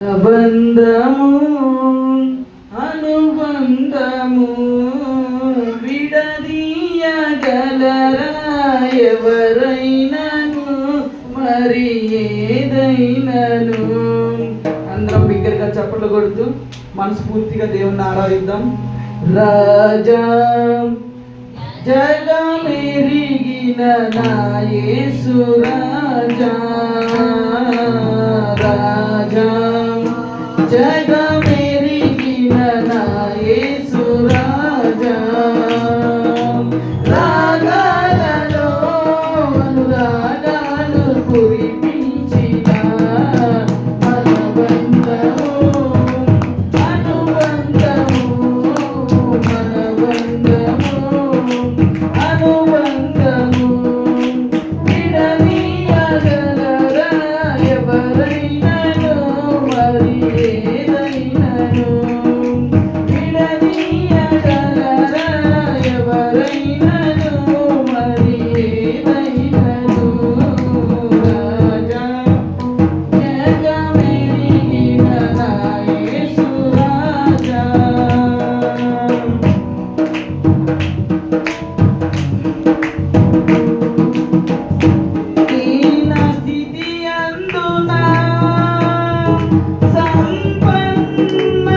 బంధము అనుబంధము విడదీయగలరా ఎవరైనను మరి ఏదైనను. అందరం బిగ్గరగా చప్పట్లు కొడుతూ మనస్ఫూర్తిగా దేవుణ్ణి ఆరాధిద్దాం. రాజా జగమెరిగిన నా యేసు రాజా, రాజా జగమెరిగిన నా యేసు రాజా, రాగాలలో అనురాగాలు కురిపించిన మనబంధము అనుబంధము మనబంధము అనుబంధము విడదీయగలరా ఎవరైనను మరి ఏదైనను. విడదీయగలరా ఎవరైనను మరి ఏదైనను. రాజా జగమెరిగిన నా యేసు రాజా. దీన స్థితి అందునా సంపన్న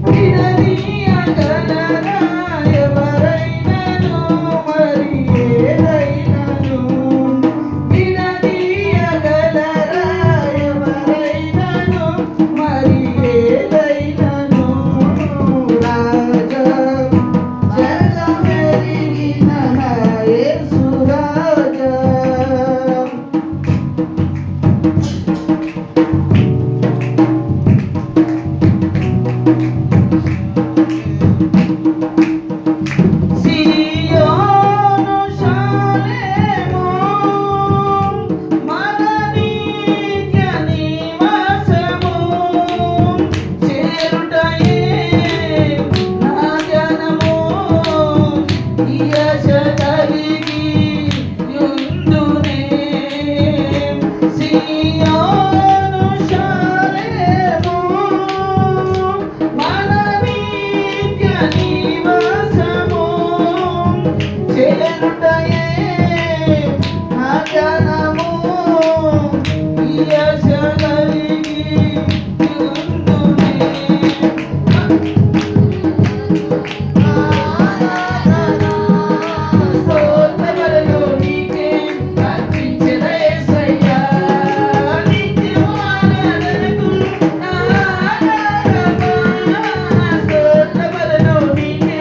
విడదీయగలరా ఎవరైనను మరి ఏదైనను విడదీయగలరా ఎవరైనను మరి ఏదైనను రాజా జగమెరిగిన నా యేసు రాజా సియోను శాలేము మన నిత్య నివాసము చేరుటయే నా జనము యశ కలిగి యుందునే సియోను శాలేము మన నిత్య నివాసము చేరుటయే నా జనము యశ కలిగి యుందునే స్తోత్రములు నీకే అర్పించెద యేసయ్యా నిత్యము ఆరాధనకు నా ఆరాధన స్తోత్రములు నీకే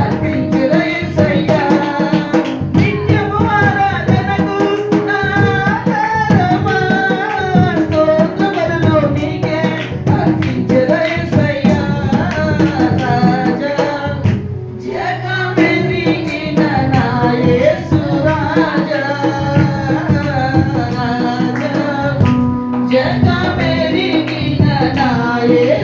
అర్పించెద యేసయ్యా నిత్యము ఆరాధనకు నా ఆరాధన స్తోత్రములు నీకే అర్పించెద యేసయ్యా రాజా జగమెరిగిన నా యేసు రాజా రాజా జగమెరిగిన నా యేసు